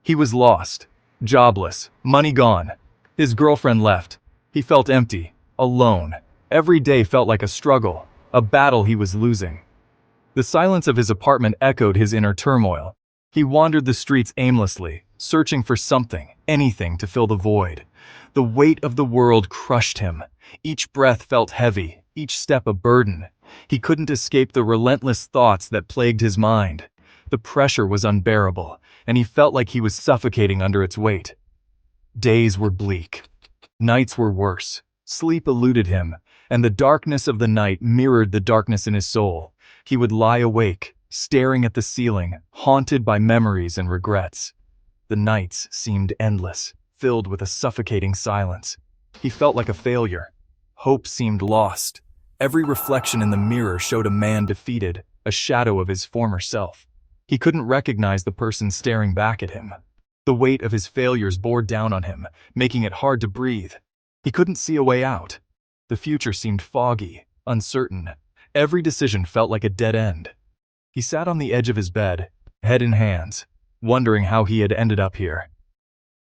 He was lost, jobless, money gone. His girlfriend left. He felt empty, alone. Every day felt like a struggle, a battle he was losing. The silence of his apartment echoed his inner turmoil. He wandered the streets aimlessly, searching for something, anything to fill the void. The weight of the world crushed him. Each breath felt heavy, each step a burden. He couldn't escape the relentless thoughts that plagued his mind. The pressure was unbearable, and he felt like he was suffocating under its weight. Days were bleak. Nights were worse. Sleep eluded him, and the darkness of the night mirrored the darkness in his soul. He would lie awake, staring at the ceiling, haunted by memories and regrets. The nights seemed endless, filled with a suffocating silence. He felt like a failure. Hope seemed lost. Every reflection in the mirror showed a man defeated, a shadow of his former self. He couldn't recognize the person staring back at him. The weight of his failures bore down on him, making it hard to breathe. He couldn't see a way out. The future seemed foggy, uncertain. Every decision felt like a dead end. He sat on the edge of his bed, head in hands, wondering how he had ended up here.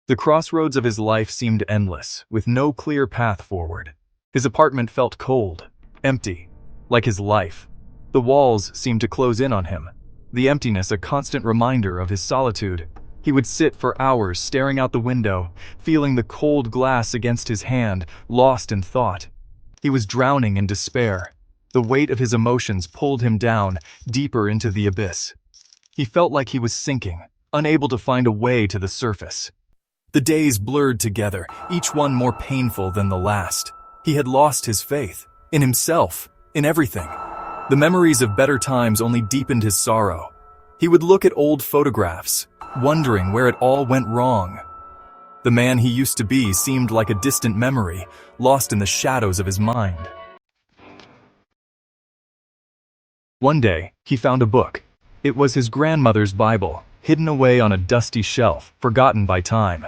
The crossroads of his life seemed endless, with no clear path forward. His apartment felt cold, empty, like his life. The walls seemed to close in on him, the emptiness a constant reminder of his solitude. He would sit for hours staring out the window, feeling the cold glass against his hand, lost in thought. He was drowning in despair. The weight of his emotions pulled him down, deeper into the abyss. He felt like he was sinking, unable to find a way to the surface. The days blurred together, each one more painful than the last. He had lost his faith, in himself, in everything. The memories of better times only deepened his sorrow. He would look at old photographs, wondering where it all went wrong. The man he used to be seemed like a distant memory, lost in the shadows of his mind. One day, he found a book. It was his grandmother's Bible, hidden away on a dusty shelf, forgotten by time.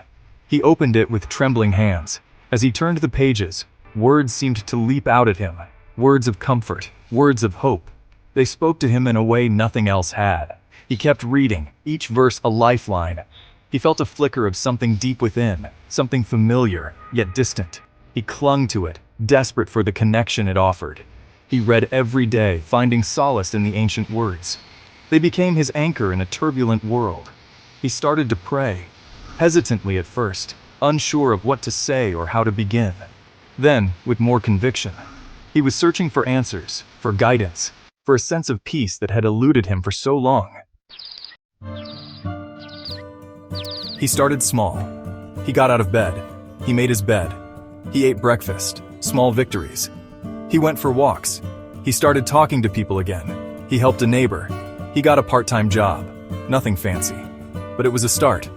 He opened it with trembling hands. As he turned the pages, words seemed to leap out at him. Words of comfort, words of hope. They spoke to him in a way nothing else had. He kept reading, each verse a lifeline. He felt a flicker of something deep within, something familiar, yet distant. He clung to it, desperate for the connection it offered. He read every day, finding solace in the ancient words. They became his anchor in a turbulent world. He started to pray, hesitantly at first, unsure of what to say or how to begin. Then, with more conviction, he was searching for answers, for guidance, for a sense of peace that had eluded him for so long. He started small. He got out of bed. He made his bed. He ate breakfast, small victories. He went for walks. He started talking to people again. He helped a neighbor. He got a part-time job. Nothing fancy. But it was a start.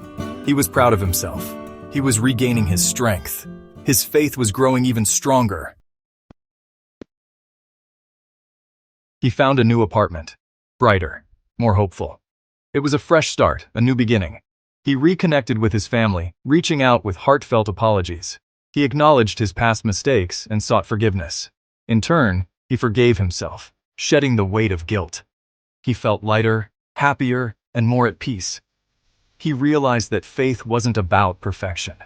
He was proud of himself. He was regaining his strength. His faith was growing even stronger. He found a new apartment. Brighter, more hopeful. It was a fresh start, a new beginning. He reconnected with his family, reaching out with heartfelt apologies. He acknowledged his past mistakes and sought forgiveness. In turn, he forgave himself, shedding the weight of guilt. He felt lighter, happier, and more at peace. He realized that faith wasn't about perfection.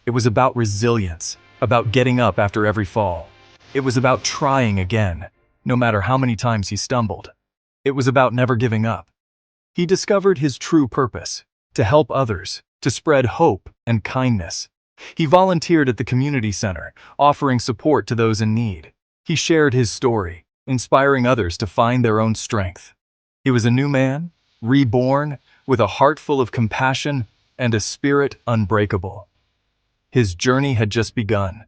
It was about resilience, about getting up after every fall. It was about trying again, no matter how many times he stumbled. It was about never giving up. He discovered his true purpose, to help others, to spread hope and kindness. He volunteered at the community center, offering support to those in need. He shared his story, inspiring others to find their own strength. He was a new man, reborn, with a heart full of compassion and a spirit unbreakable. His journey had just begun.